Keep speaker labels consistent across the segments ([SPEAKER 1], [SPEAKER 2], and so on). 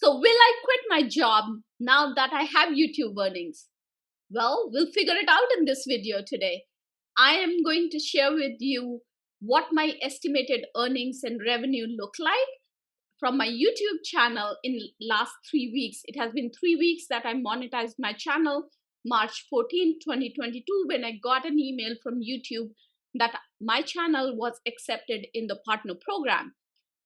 [SPEAKER 1] So will I quit my job now that I have YouTube earnings? Well, we'll figure it out in this video today. I am going to share with you what my estimated earnings and revenue look like from my YouTube channel in last 3 weeks. It has been 3 weeks that I monetized my channel, March 14, 2022, when I got an email from YouTube that my channel was accepted in the partner program.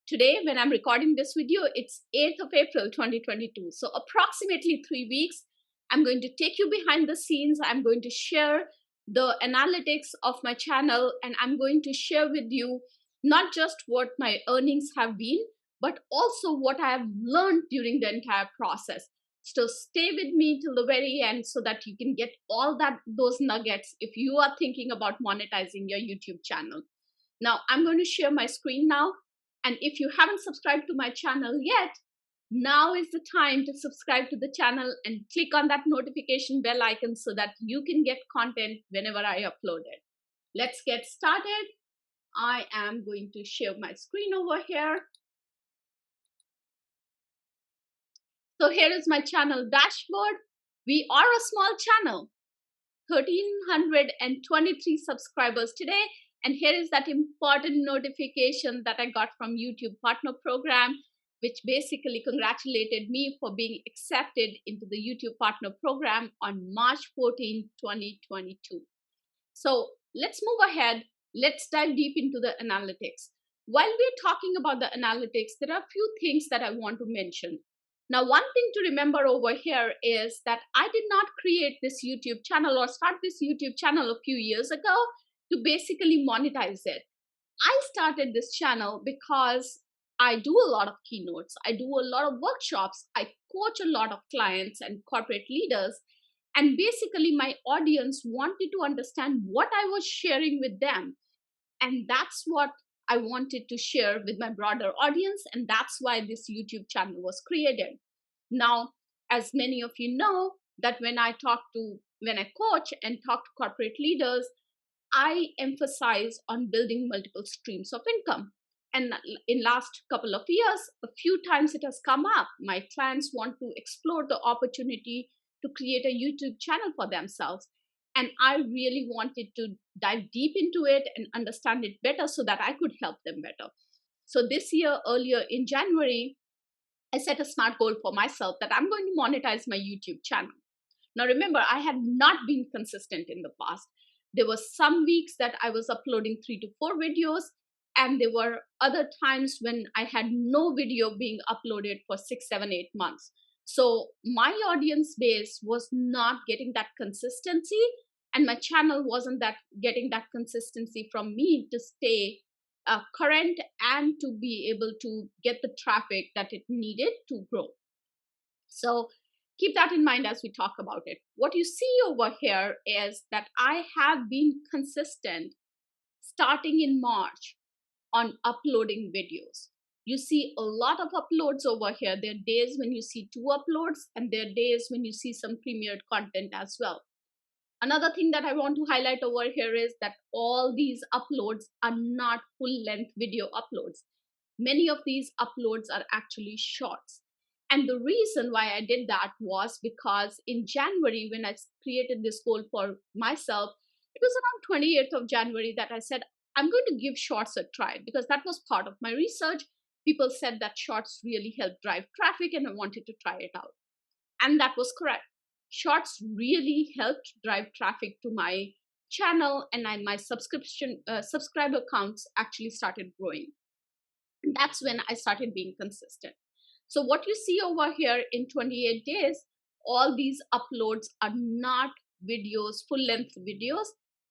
[SPEAKER 1] Today, when I'm recording this video, it's 8th of April, 2022. So approximately 3 weeks, I'm going to take you behind the scenes. I'm going to share the analytics of my channel, and I'm going to share with you not just what my earnings have been, but also what I have learned during the entire process. So stay with me till the very end so that you can get all those nuggets if you are thinking about monetizing your YouTube channel. Now, I'm going to share my screen now. And if you haven't subscribed to my channel yet, now is the time to subscribe to the channel and click on that notification bell icon so that you can get content whenever I upload it. Let's get started. I am going to share my screen over here. So here is my channel dashboard. We are a small channel, 1,323 subscribers today. And here is that important notification that I got from YouTube Partner Program, which basically congratulated me for being accepted into the YouTube Partner Program on March 14, 2022. So let's move ahead. Let's dive deep into the analytics. While we're talking about the analytics, there are a few things that I want to mention. Now, one thing to remember over here is that I did not create this YouTube channel or start this YouTube channel a few years ago to basically monetize it. I started this channel because I do a lot of keynotes, I do a lot of workshops, I coach a lot of clients and corporate leaders, and basically my audience wanted to understand what I was sharing with them. And that's what I wanted to share with my broader audience, and that's why this YouTube channel was created. Now, as many of you know, that when I coach and talk to corporate leaders, I emphasize on building multiple streams of income. And in last couple of years, a few times it has come up. My clients want to explore the opportunity to create a YouTube channel for themselves. And I really wanted to dive deep into it and understand it better so that I could help them better. So this year, earlier in January, I set a smart goal for myself that I'm going to monetize my YouTube channel. Now remember, I had not been consistent in the past. There were some weeks that I was uploading 3 to 4 videos, and there were other times when I had no video being uploaded for 6, 7, 8 months. So my audience base was not getting that consistency, and my channel wasn't getting that consistency from me to stay current and to be able to get the traffic that it needed to grow. So keep that in mind as we talk about it. What you see over here is that I have been consistent starting in March on uploading videos. You see a lot of uploads over here. There are days when you see 2 uploads, and there are days when you see some premiered content as well. Another thing that I want to highlight over here is that all these uploads are not full-length video uploads. Many of these uploads are actually shorts. And the reason why I did that was because in January, when I created this goal for myself, it was around 28th of January that I said, I'm going to give shorts a try, because that was part of my research. People said that shorts really help drive traffic, and I wanted to try it out. And that was correct. Shorts really helped drive traffic to my channel, and my subscriber counts actually started growing. And that's when I started being consistent. So what you see over here in 28 days, all these uploads are not videos, full-length videos.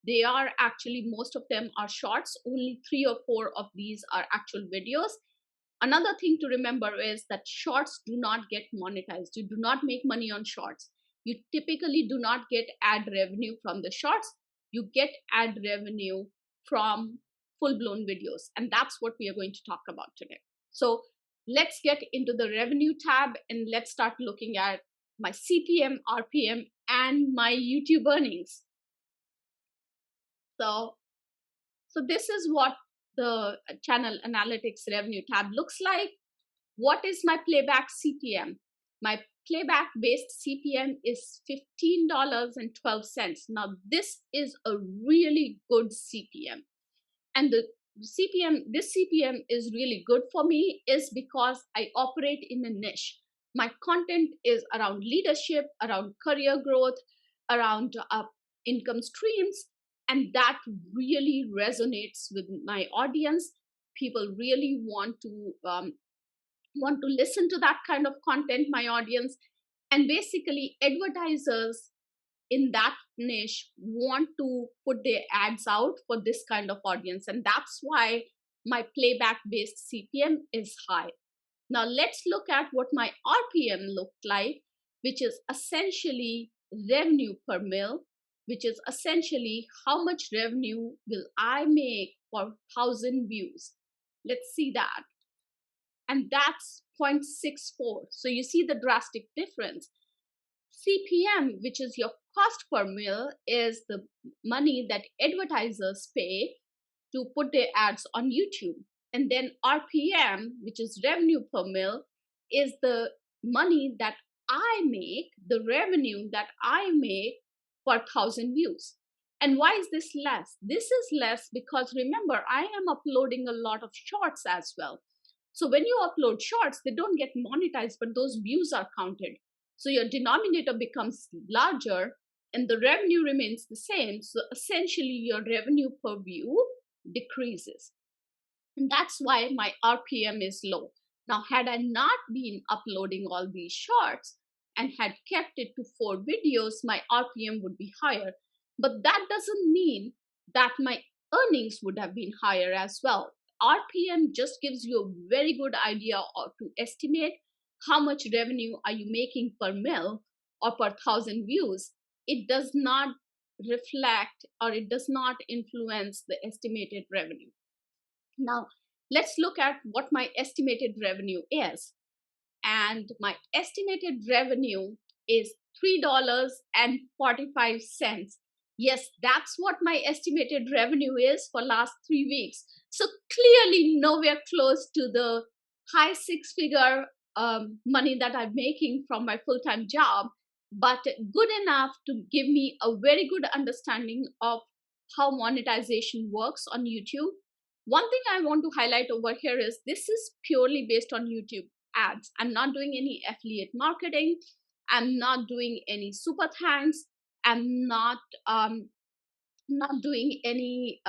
[SPEAKER 1] They are actually, most of them are shorts. Only 3 or 4 of these are actual videos. Another thing to remember is that shorts do not get monetized. You do not make money on shorts. You typically do not get ad revenue from the shorts. You get ad revenue from full-blown videos. And that's what we are going to talk about today. So let's get into the revenue tab, and let's start looking at my CPM, RPM, and my YouTube earnings. So this is what the channel analytics revenue tab looks like. What is my playback CPM? My playback based CPM is $15.12. Now, this is a really good CPM. And this CPM is really good for me is because I operate in a niche. My content is around leadership, around career growth, around income streams, and that really resonates with my audience. People really want to listen to that kind of content, my audience. And basically, advertisers in that niche want to put their ads out for this kind of audience. And that's why my playback based CPM is high. Now, let's look at what my RPM looked like, which is essentially revenue per mil, which is essentially how much revenue will I make for 1,000 views. Let's see that. And that's 0.64. So you see the drastic difference. CPM, which is your cost per mil, is the money that advertisers pay to put their ads on YouTube. And then RPM, which is revenue per mil, is the money that I make, the revenue that I make per 1,000 views. And why is this less? This is less because remember, I am uploading a lot of shorts as well. So when you upload shorts, they don't get monetized, but those views are counted. So your denominator becomes larger and the revenue remains the same. So essentially your revenue per view decreases. And that's why my RPM is low. Now, had I not been uploading all these shorts and had kept it to 4 videos, my RPM would be higher. But that doesn't mean that my earnings would have been higher as well. RPM just gives you a very good idea to estimate how much revenue are you making per mil or per 1,000 views. It does not reflect or it does not influence the estimated revenue. Now, let's look at what my estimated revenue is. And my estimated revenue is $3.45. Yes, that's what my estimated revenue is for last 3 weeks. So clearly nowhere close to the high 6-figure money that I'm making from my full-time job, but good enough to give me a very good understanding of how monetization works on YouTube. One thing I want to highlight over here is this is purely based on YouTube ads. I'm not doing any affiliate marketing. I'm not doing any super thanks. I'm not doing any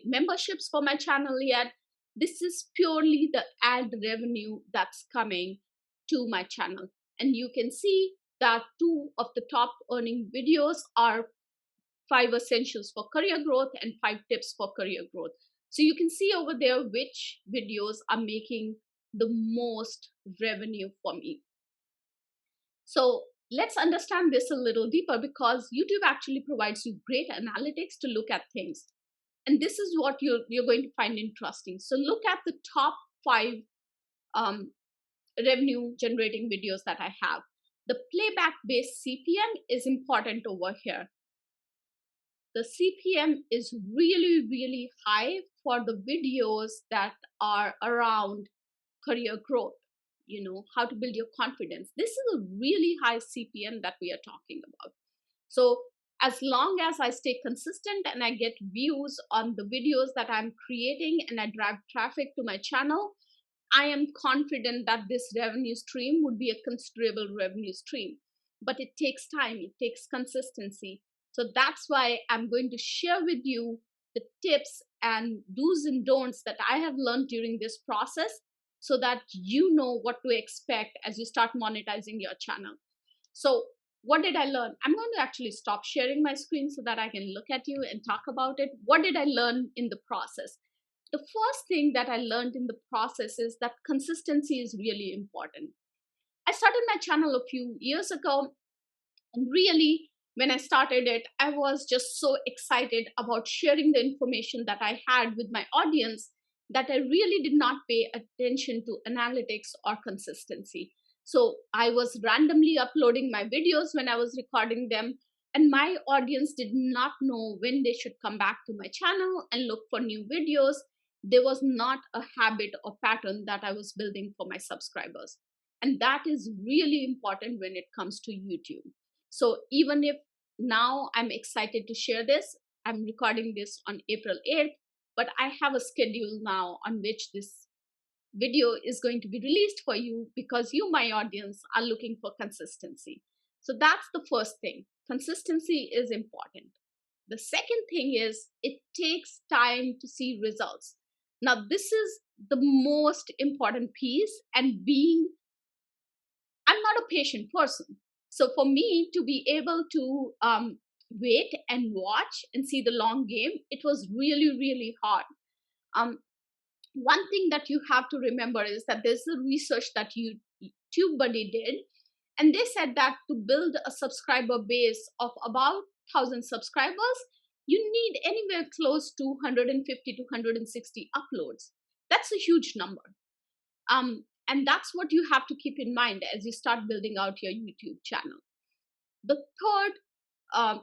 [SPEAKER 1] memberships for my channel yet. This is purely the ad revenue that's coming to my channel. And you can see that 2 of the top earning videos are 5 essentials for career growth and 5 tips for career growth. So you can see over there which videos are making the most revenue for me. So let's understand this a little deeper because YouTube actually provides you great analytics to look at things. And this is what you're going to find interesting. So look at the top 5 revenue generating videos that I have. The playback based CPM is important over here. The CPM is really, really high for the videos that are around career growth, how to build your confidence. This is a really high CPM that we are talking about. So as long as I stay consistent and I get views on the videos that I'm creating and I drive traffic to my channel, I am confident that this revenue stream would be a considerable revenue stream. But it takes time, it takes consistency. So that's why I'm going to share with you the tips and do's and don'ts that I have learned during this process so that you know what to expect as you start monetizing your channel. So what did I learn? I'm going to actually stop sharing my screen so that I can look at you and talk about it. What did I learn in the process? The first thing that I learned in the process is that consistency is really important. I started my channel a few years ago, and really, when I started it, I was just so excited about sharing the information that I had with my audience that I really did not pay attention to analytics or consistency. So I was randomly uploading my videos when I was recording them, and my audience did not know when they should come back to my channel and look for new videos. there was not a habit or pattern that I was building for my subscribers. And that is really important when it comes to YouTube. So even if now I'm excited to share this, I'm recording this on April 8th, but I have a schedule now on which this video is going to be released for you, because you, my audience, are looking for consistency. So that's the first thing. Consistency is important. The second thing is it takes time to see results. Now, this is the most important piece, and I'm not a patient person. So for me to be able to wait and watch and see the long game, it was really, really hard. Um, One thing that you have to remember is that there's a research that TubeBuddy did, and they said that to build a subscriber base of about 1,000 subscribers, you need anywhere close to 150 to 160 uploads. That's a huge number. And that's what you have to keep in mind as you start building out your YouTube channel. The third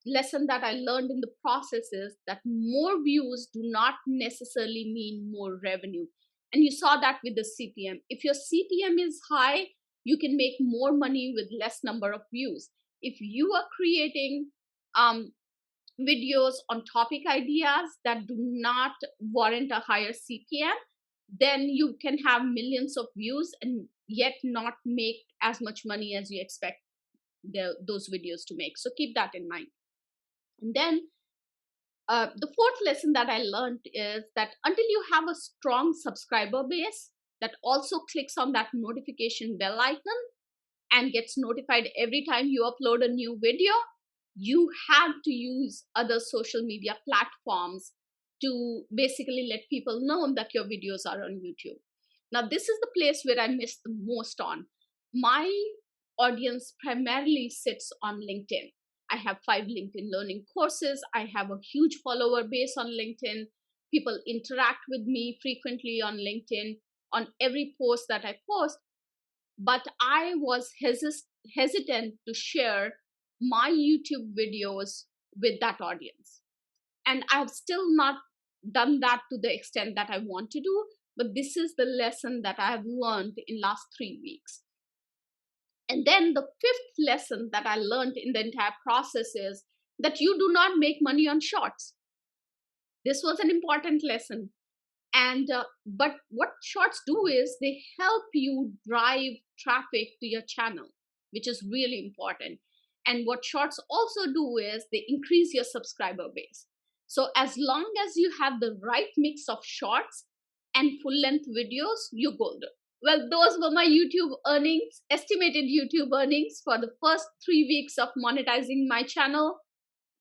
[SPEAKER 1] lesson that I learned in the process is that more views do not necessarily mean more revenue. And you saw that with the CPM. If your CPM is high, you can make more money with less number of views. If you are creating videos on topic ideas that do not warrant a higher CPM, then you can have millions of views and yet not make as much money as you expect those videos to make. So keep that in mind. And then the fourth lesson that I learned is that until you have a strong subscriber base that also clicks on that notification bell icon and gets notified every time you upload a new video, you have to use other social media platforms to basically let people know that your videos are on YouTube. Now, this is the place where I miss the most on. My audience primarily sits on LinkedIn. I have 5 LinkedIn learning courses. I have a huge follower base on LinkedIn. People interact with me frequently on LinkedIn on every post that I post. But I was hesitant to share my YouTube videos with that audience. And I have still not done that to the extent that I want to do. But this is the lesson that I have learned in last 3 weeks. And then the fifth lesson that I learned in the entire process is that you do not make money on shorts. This was an important lesson. And but what shorts do is they help you drive traffic to your channel, which is really important. And what shorts also do is they increase your subscriber base. So as long as you have the right mix of shorts and full length videos, you're golden. Well, those were my YouTube earnings, estimated YouTube earnings for the first 3 weeks of monetizing my channel.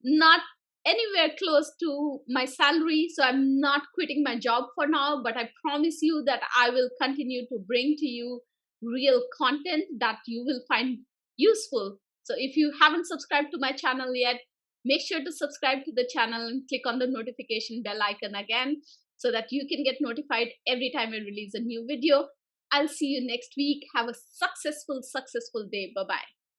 [SPEAKER 1] Not anywhere close to my salary, so I'm not quitting my job for now, but I promise you that I will continue to bring to you real content that you will find useful. So if you haven't subscribed to my channel yet, make sure to subscribe to the channel and click on the notification bell icon again so that you can get notified every time I release a new video. I'll see you next week. Have a successful day. Bye-bye.